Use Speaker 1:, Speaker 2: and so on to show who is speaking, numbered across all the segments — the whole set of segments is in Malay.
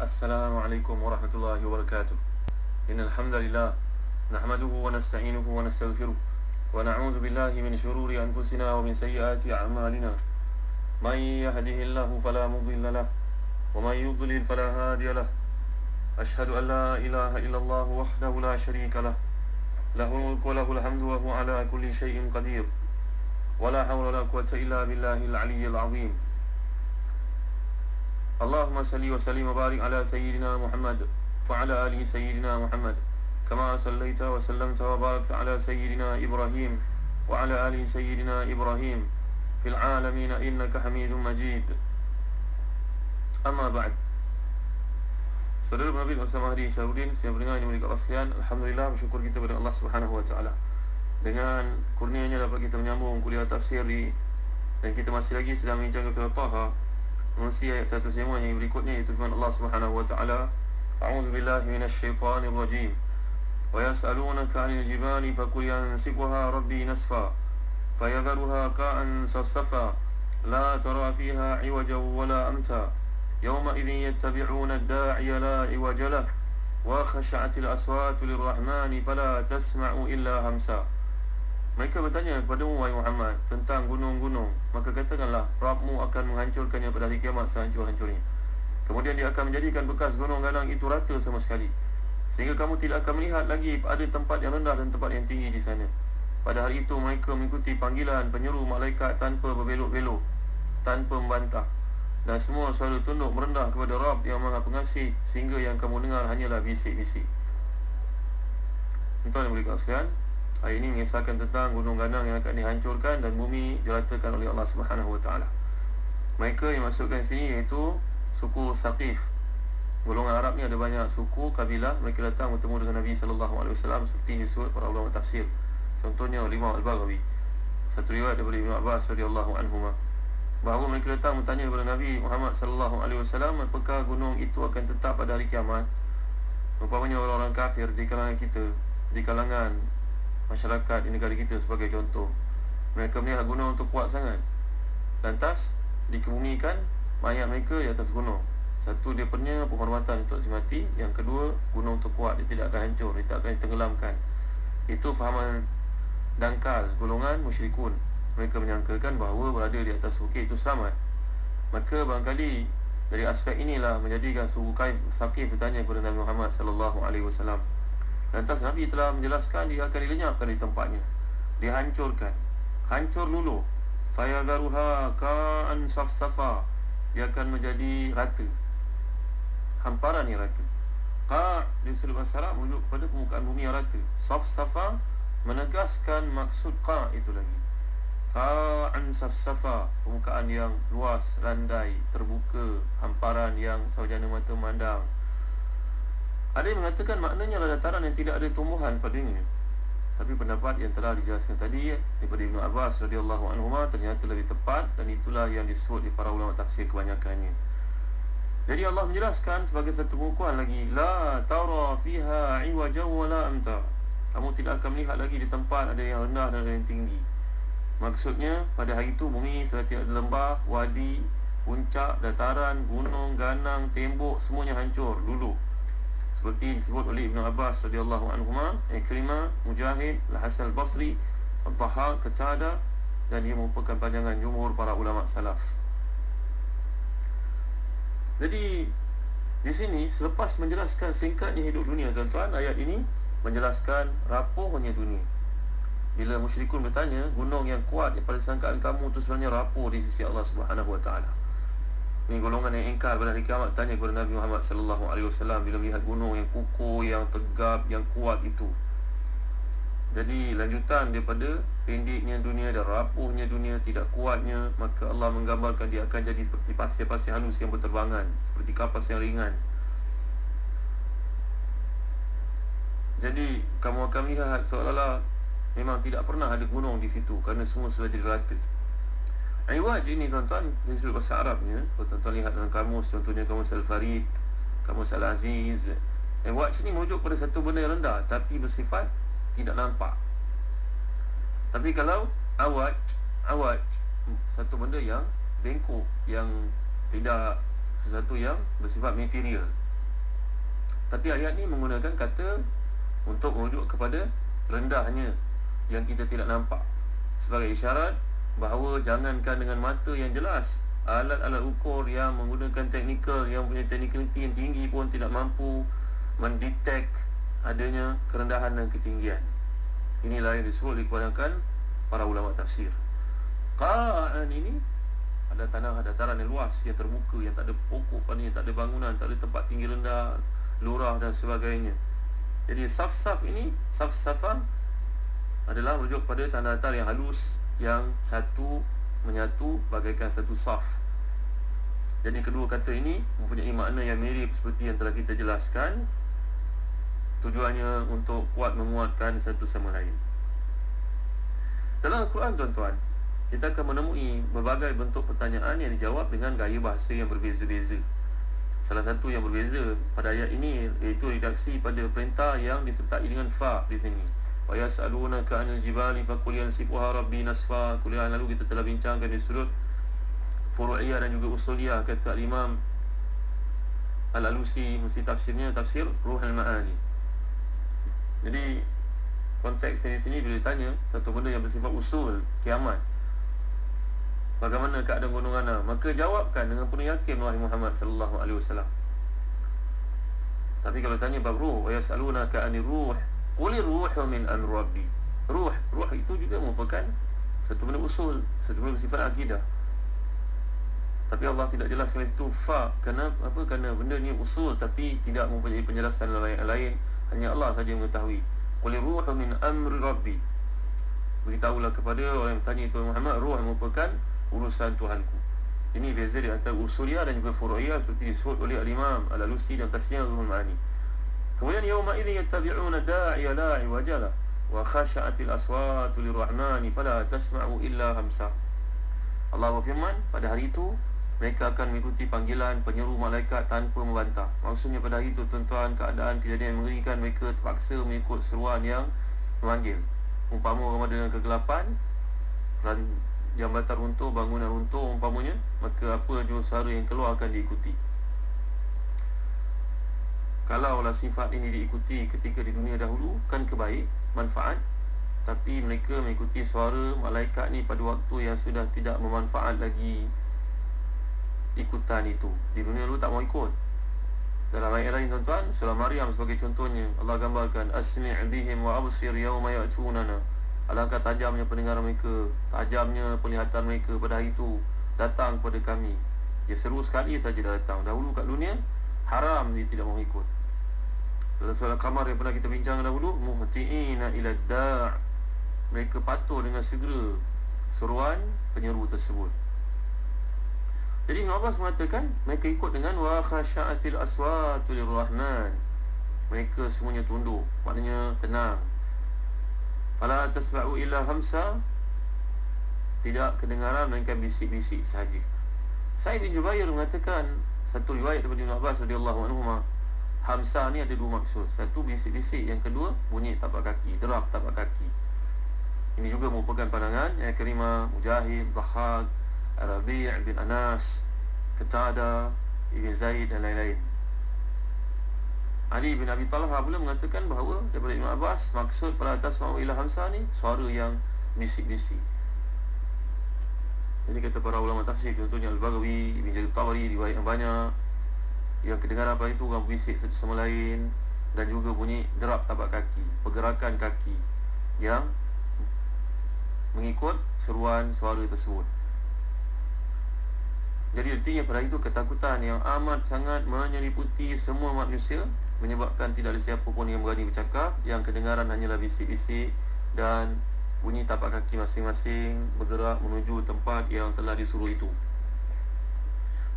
Speaker 1: Assalamualaikum warahmatullahi wabarakatuh. Innal hamdalillah nahmaduhu wa nasta'inuhu wa nastaghfiruh wa na'udzu billahi min shururi anfusina wa min sayyiati a'malina. May yahdihillahu fala mudilla lahu wa may yudlil fala hadiya lahu. Ashhadu an la ilaha illallah wahdahu la syarika lahu. Lahul mulku wa lahul hamdu wa huwa ala kulli syai'in qadir. Wa la hawla wa la quwwata illa billahil aliyyil azim. Allahumma salli wa sallim wa barik ala sayyidina Muhammad wa ala ali sayyidina Muhammad kama sallaita wa sallamta wa barakta ala sayyidina Ibrahim wa ala ali sayyidina Ibrahim fil alamin innaka Hamidum Majid. Amma ba'd. Saudara Nabi Muhammad Mahdi Syarudin, saya mendengar ini mereka sekalian, alhamdulillah, bersyukur kita kepada Allah Subhanahu wa taala. Dengan kurnianya dapat kita menyambung kuliah tafsir dan kita masih lagi sedang bincang surah Taha. Mengenai ayat 1 semua yang berikutnya, iaitu firman Allah Subhanahu wa taala, A'udzu billahi minasyaitonir rajim. Wa yas'alunaka 'anil jibali faqul yansifuha rabbi nasfa fayadharuha qa'an safsafa la tara fiha 'iwajan wala amta yawma idzin yattabi'una ad-da'iya la 'iwaja lahu wa khasha'atil aswatu lirrahmani fala tasma'u illa hamsa. Mereka bertanya kepadamu, wahai Muhammad, tentang gunung-gunung. Maka katakanlah, Rabbmu akan menghancurkannya pada hari kiamat sehancur-hancurnya. Kemudian dia akan menjadikan bekas gunung ganang itu rata sama sekali, sehingga kamu tidak akan melihat lagi ada tempat yang rendah dan tempat yang tinggi di sana. Pada hari itu mereka mengikuti panggilan penyeru malaikat tanpa berbelok-belok, tanpa membantah, dan semua selalu tunduk merendah kepada Rabb yang Maha Pengasih, sehingga yang kamu dengar hanyalah bisik-bisik. Tuan-tuan yang berkata sekalian, ayat ini mengisahkan tentang gunung ganang yang akan dihancurkan dan bumi diratakan oleh Allah Subhanahu wa taala. Mereka yang masukkan sini iaitu suku Saqif. Golongan Arab ni ada banyak suku, kabilah. Mereka datang bertemu dengan Nabi sallallahu alaihi wasallam seperti disebut para ulama tafsir. Contohnya Imam Al-Baghawi. Satu riwayat daripada Ibn Abbas radhiyallahu anhuma, bahawa mereka datang bertanya kepada Nabi Muhammad sallallahu alaihi wasallam, apakah gunung itu akan tetap pada hari kiamat? Umpamanya orang-orang kafir di kalangan kita, di kalangan masyarakat di negara kita sebagai contoh, mereka melihat gunung itu kuat sangat, lantas dikebumikan mayat mereka di atas gunung. Satu, dia punya penghormatan untuk si mati. Yang kedua, gunung itu kuat, dia tidak akan hancur, dia tak akan ditenggelamkan. Itu fahaman dangkal golongan musyrikun. Mereka menyangkakan bahawa berada di atas bukit itu selamat. Maka barangkali dari aspek inilah menjadikan suku Saqif bertanya kepada Nabi Muhammad sallallahu alaihi wasallam. Lantas Nabi telah menjelaskan dia akan dilenyapkan di tempatnya, dihancurkan, hancur luluh. Fayadharuha ka'an safsafa, dia akan menjadi rata, hamparan yang rata. Qa' di sudut bahasa Arab merujuk kepada permukaan bumi yang rata. Safsafa menegaskan maksud qa' itu lagi. Ka'an safsafa, permukaan yang luas, landai, terbuka, hamparan yang saujana mata memandang. Ada yang mengatakan maknanya adalah dataran yang tidak ada tumbuhan padanya. Tapi pendapat yang telah dijelaskan tadi daripada Ibn Abbas radhiyallahu anhuma ternyata lebih tepat, dan itulah yang disebut di para ulama tafsir kebanyakannya. Jadi Allah menjelaskan sebagai satu pengukuhan lagi, la tara fiha iwajan wala amta. Kamu tidak akan melihat lagi di tempat ada yang rendah dan ada yang tinggi. Maksudnya pada hari itu bumi sudah tidak ada lembah, wadi, puncak, dataran, gunung, ganang, tembok, semuanya hancur luluh. Seperti disebut oleh Ibn Abbas radhiyallahu anhuma, Ikrimah, Mujahid, Al-Hasan Al-Basri, Al-Dhahhak, Qatadah, dan ia merupakan panjangan jumhur para ulama salaf. Jadi di sini selepas menjelaskan singkatnya hidup dunia, tuan-tuan, ayat ini menjelaskan rapuhnya dunia. Bila musyrikun bertanya, gunung yang kuat daripada sangkaan kamu itu sebenarnya rapuh di sisi Allah Subhanahu wa taala. Ini golongan yang ingkar pada hari kiamat tanya kepada Nabi Muhammad sallallahu alaihi wasallam bila melihat gunung yang kukuh, yang tegap, yang kuat itu. Jadi lanjutan daripada pendeknya dunia dan rapuhnya dunia, tidak kuatnya, maka Allah menggambarkan dia akan jadi seperti pasir-pasir halus yang berterbangan, seperti kapas yang ringan. Jadi kamu akan melihat seolah-olah memang tidak pernah ada gunung di situ, kerana semua sudah jadi rata. Iwaj ini, tuan-tuan, dari sudut bahasa Arabnya, kalau tuan-tuan lihat dalam kamus, contohnya kamus Al-Farid, kamus Al-Aziz, iwaj ini merujuk pada satu benda yang rendah tapi bersifat tidak nampak. Tapi kalau awaj, satu benda yang bengkok, yang tidak, sesuatu yang bersifat material. Tapi ayat ni menggunakan kata untuk merujuk kepada rendahnya yang kita tidak nampak, sebagai isyarat bahawa jangankan dengan mata yang jelas, alat-alat ukur yang menggunakan teknikal, yang punya teknikaliti yang tinggi pun tidak mampu mendetek adanya kerendahan dan ketinggian. Inilah yang disebut dikeluarkan para ulama tafsir. Qa'an ini ada tanah dataran yang luas, yang terbuka, yang tak ada pokok padanya, tak ada bangunan, tak ada tempat tinggi rendah, lurah dan sebagainya. Jadi saf-saf ini, saf-safah adalah merujuk pada tanah datar yang halus, yang satu menyatu bagaikan satu saf. Jadi kedua kata ini mempunyai makna yang mirip seperti yang telah kita jelaskan. Tujuannya untuk kuat menguatkan satu sama lain. Dalam Al-Quran, tuan-tuan, kita akan menemui berbagai bentuk pertanyaan yang dijawab dengan gaya bahasa yang berbeza-beza. Salah satu yang berbeza pada ayat ini iaitu redaksi pada perintah yang disertai dengan fa di sini. Wa yas'alunaka 'anil jibali faqul yansifuha rabbi nasfa. Kuliah lalu kita telah bincangkan di sudut furu'iyah dan juga usuliyah, kata Imam Al-Alusi, mesti tafsirnya tafsir Ruhul Ma'ani. Jadi konteks di sini bila ditanya satu benda yang bersifat usul, kiamat, bagaimana keadaan gunung Ana, maka jawabkan dengan penuh yakin wahai Muhammad sallallahu alaihi wasallam. Tapi kalau tanya bab ruh, wa yas'alunaka 'anir ruh, qulir ruhu min amri rabbi. Ruh itu juga merupakan satu benda usul, satu benda bersifat akidah. Tapi Allah tidak jelaskan di situ fa. Kenapa? Kerana benda ni usul tapi tidak mempunyai penjelasan lain. Hanya Allah saja yang mengetahui. Qulir ruhu min amri rabbi. Beritahulah kepada orang yang bertanya Tuhan Muhammad, ruh merupakan urusan Tuhanku. Ini beza di antara usuliyah dan juga furu'iyah seperti disebut oleh Al-Imam Al-Alusi dan tafsirnya Ruhul Ma'ani. Kemudian yauma idzin yattabi'una da'iya la iwaja wa khasha'atil aswatu lirrahmani fala tasma'u illa hamsa. Allah berfirman, pada hari itu mereka akan mengikuti panggilan penyeru malaikat tanpa membantah. Maksudnya pada hari itu, tuan-tuan, keadaan kejadian yang mengerikan, mereka terpaksa mengikut seruan yang memanggil. Umpama Ramadan dengan kegelapan, jambatan runtuh, bangunan runtuh umpamanya, maka apa jua suara yang keluar akan diikuti. Kalaulah sifat ini diikuti ketika di dunia dahulu, kan kebaik, manfaat. Tapi mereka mengikuti suara malaikat ni pada waktu yang sudah tidak bermanfaat lagi ikutan itu. Di dunia dulu tak mau ikut. Dalam ayat lain, tuan-tuan, surah Maryam sebagai contohnya, Allah gambarkan asmi' bihim wa absir yawma ya'tunana. Alangkah tajamnya pendengaran mereka, tajamnya penglihatan mereka pada hari itu datang kepada kami. Dia seru sekali saja dah datang. Dahulu kat dunia haram, dia tidak mau ikut. Dalam surah Qamar yang pernah kita bincang dahulu, muhti'ina ila da', mereka patuh dengan segera seruan penyeru tersebut. Jadi Ibn Abbas mengatakan mereka ikut dengan wa khasha'atil aswatu lirrahman. Mereka semuanya tunduk, maknanya tenang. Fala tasma'u illa hamsa, tidak kedengaran melainkan bisik-bisik sahaja. Sa'id bin Jubair mengatakan, satu riwayat daripada Ibn Abbas radhiyallahu anhu, hamsa ni ada dua maksud. Satu bisik-bisik, yang kedua bunyi tapak kaki, derap tapak kaki. Ini juga merupakan pandangan yang Karimah, Mujahid, Dhahhak, Rabi' bin Anas, Qatadah, Ibn Zaid dan lain-lain. Ali bin Abi Talha pula mengatakan bahawa daripada Ibn Abbas, maksud fala tasma'u illa hamsa ni suara yang bisik-bisik. Jadi kata para ulama tafsir, contohnya Al-Baghawi, Ibn Jarir Tabari, riwayat yang banyak yang kedengaran apa itu orang bisik satu sama lain, dan juga bunyi derap tapak kaki, pergerakan kaki yang mengikut seruan suara tersebut. Jadi artinya pada itu ketakutan yang amat sangat menyeliputi semua manusia, menyebabkan tidak ada siapa pun yang berani bercakap. Yang kedengaran hanyalah bisik-bisik dan bunyi tapak kaki masing-masing bergerak menuju tempat yang telah disuruh itu.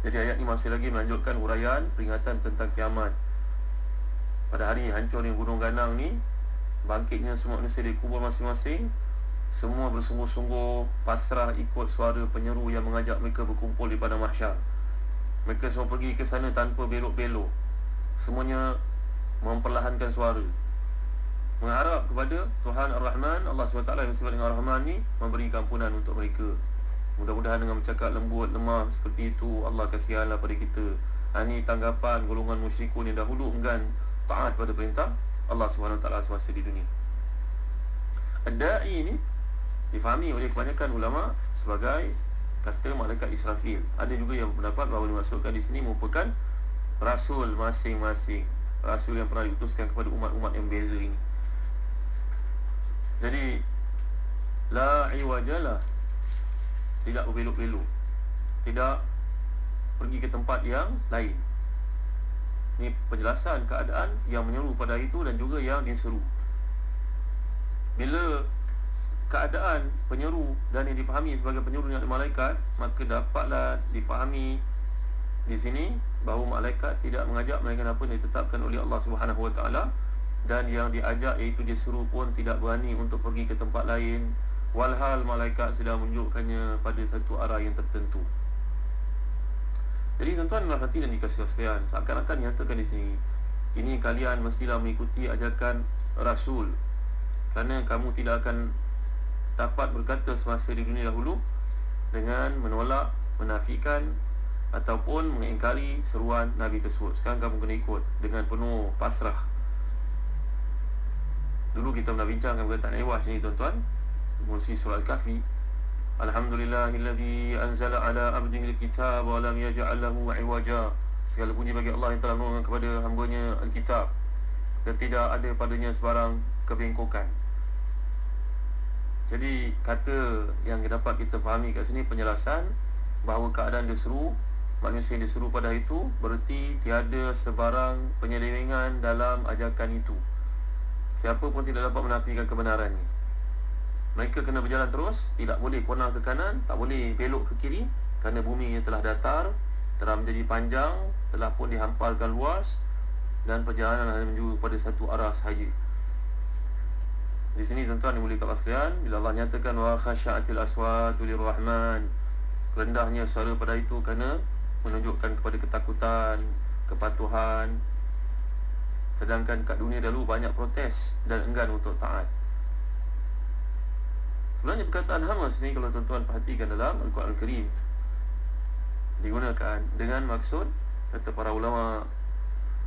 Speaker 1: Jadi ayat ini masih lagi melanjutkan huraian peringatan tentang kiamat. Pada hari hancurnya gunung ganang ni, bangkitnya semua manusia di kubur masing-masing, semua bersungguh-sungguh pasrah ikut suara penyeru yang mengajak mereka berkumpul di padang mahsyar. Mereka semua pergi ke sana tanpa belok-belok. Semuanya memperlahankan suara, mengharap kepada Tuhan Ar-Rahman, Allah SWT yang bersifat dengan Ar-Rahman ni, memberi ampunan untuk mereka. Mudah-mudahan dengan bercakap lembut, lemah seperti itu, Allah kasihanlah pada kita. Ini tanggapan golongan musyrikun yang dahulu enggan taat pada perintah Allah SWT semasa di dunia. Ad-da'i ni difahami oleh kebanyakan ulama sebagai kata malaikat Israfil. Ada juga yang berpendapat bahawa dimaksudkan di sini merupakan rasul masing-masing, rasul yang pernah diutuskan kepada umat-umat yang beza ini. Jadi la iwajalah, tidak berbelok-belok, tidak pergi ke tempat yang lain. Ini penjelasan keadaan yang menyeru pada itu dan juga yang diseru. Bila keadaan penyeru dan yang difahami sebagai penyeru yang malaikat, maka dapatlah difahami di sini bahawa malaikat tidak mengajak melainkan apa yang ditetapkan oleh Allah Subhanahu Wa Taala, dan yang diajak iaitu disuruh pun tidak berani untuk pergi ke tempat lain, walhal malaikat sedang menunjukkannya pada satu arah yang tertentu. Jadi tuan-tuan dan hati dan dikasihi sekalian, seakan-akan nyatakan di sini, ini kalian mestilah mengikuti ajakan Rasul, kerana kamu tidak akan dapat berkata semasa di dunia dahulu dengan menolak, menafikan ataupun mengingkari seruan Nabi tersebut. Sekarang kamu kena ikut dengan penuh pasrah. Dulu kita pernah bincangkan perkataan Iwas ni tuan-tuan, Musi surah Al-Kahfi. Alhamdulillahilladzi anzala ala abdihi al-kitab wa lam yaj'al lahu 'iwaja. Segala puji bagi Allah yang telah menurunkan kepada hamba-Nya Al-Kitab dan tidak ada padanya sebarang kebengkokan. Jadi kata yang dapat kita fahami kat sini penjelasan bahawa keadaan diseru, manusia yang diseru pada itu bererti tiada sebarang penyelewengan dalam ajakan itu. Siapa pun tidak dapat menafikan kebenarannya. Mereka kena berjalan terus, tidak boleh kona ke kanan, tak boleh belok ke kiri, kerana bumi yang telah datar, telah menjadi panjang, telah pun dihamparkan luas, dan perjalanan hanya menuju pada satu arah sahaja. Di sini tuan-tuan yang boleh kat sekalian, bila Allah nyatakan wa khasya'atil aswatu lirrahman, rendahnya suara pada itu kerana menunjukkan kepada ketakutan, kepatuhan. Sedangkan kat dunia dahulu banyak protes dan enggan untuk taat. Sebenarnya perkataan hamas ni kalau tuan-tuan perhatikan dalam Al-Quran Al-Karim digunakan dengan maksud, kata para ulama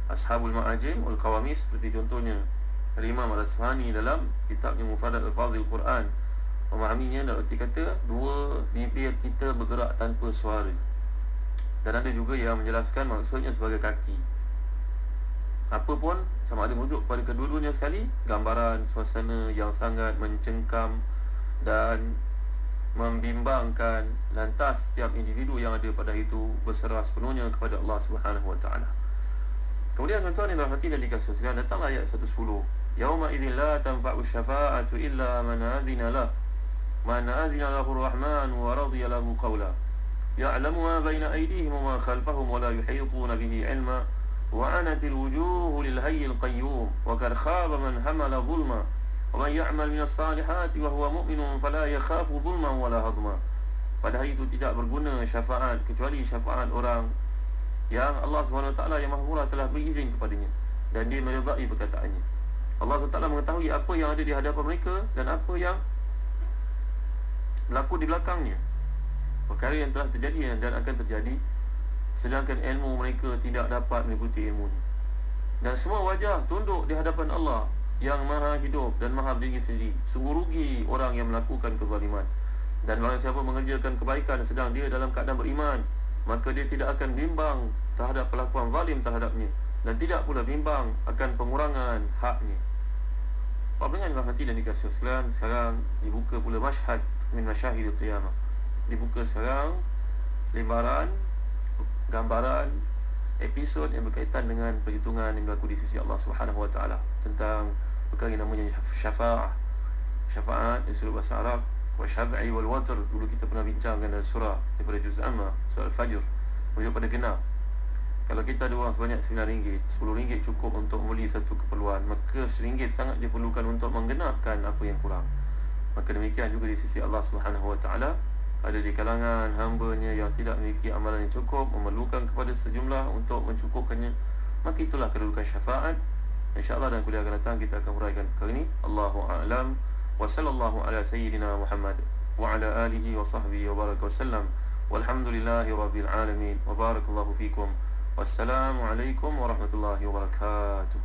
Speaker 1: Ashabul Ma'ajim Al-Qawamis, seperti contohnya Al-Imam Al-Asfahani dalam kitabnya Mufradat Al-Fazil Quran, memahaminya dalam arti kata dua bibir kita bergerak tanpa suara. Dan ada juga yang menjelaskan maksudnya sebagai kaki. Apa pun, sama ada merujuk pada kedua-duanya sekali, gambaran suasana yang sangat mencengkam dan membimbangkan, lantas setiap individu yang ada pada itu berserah sepenuhnya kepada Allah Subhanahu Wa Taala. Kemudian tuan-tuan yang berhati dan dikasihi sekalian, datanglah ayat 110. Yauma idzin la tanfa'u syafa'atu illa man adzina lah, man adzina lahu ar-rahman wa radiya lahu qawla, ya'lamu ma baina aydihim wa ma khalfahum wa la yuhituna bihi 'ilma wa 'anatil wujuhu lil hayyil qayyum wa kad khaba man hamala zulma wa man ya'mal minas salihati wa huwa mu'minun fala yakhafu zulman wala hadma. Pada hari itu tidak berguna syafaat kecuali syafaat orang yang Allah SWT yang Maha Murah telah berizin kepadanya dan dia meridai perkataannya. Allah SWT mengetahui apa yang ada di hadapan mereka dan apa yang berlaku di belakangnya, perkara yang telah terjadi dan akan terjadi, sedangkan ilmu mereka tidak dapat mengikuti ilmunya. Dan semua wajah tunduk di hadapan Allah yang Maha Hidup dan Maha Berdiri sendiri. Sungguh rugi orang yang melakukan kezaliman. Dan barang siapa mengerjakan kebaikan sedang dia dalam keadaan beriman, maka dia tidak akan bimbang terhadap perlakuan zalim terhadapnya, dan tidak pula bimbang akan pengurangan haknya. Pak Pengan rahmati dan dikasihi sekalian, sekarang dibuka pula masyhad min masyahidil qiyamah. Dibuka sekarang lembaran gambaran episod yang berkaitan dengan perhitungan yang berlaku di sisi Allah Subhanahu Wa Taala tentang perkara yang namanya syafaat. Syafaat di surah bahasa Arab wa syaf'i wal watr, dulu kita pernah bincangkan dalam surah daripada juz amma, surah Al-Fajr, merujuk pada genap. Kalau kita ada wang sebanyak RM9, RM10 cukup untuk membeli satu keperluan, maka RM1 sangat diperlukan untuk menggenapkan apa yang kurang. Maka demikian juga di sisi Allah Subhanahu Wa Taala, ada di kalangan hamba-Nya yang tidak memiliki amalan yang cukup, memerlukan kepada sejumlah untuk mencukupkannya, maka itulah kedudukan syafaat. InsyaAllah dan kuliah akan datang kita akan huraikan perkara ini. Allahu a'lam. Wa sallallahu ala sayyidina Muhammad wa ala alihi wa sahbihi wa baraka wa sallam. Walhamdulillahi rabbil alamin. Wa barakallahu fikum. Wassalamu alaikum warahmatullahi wabarakatuh.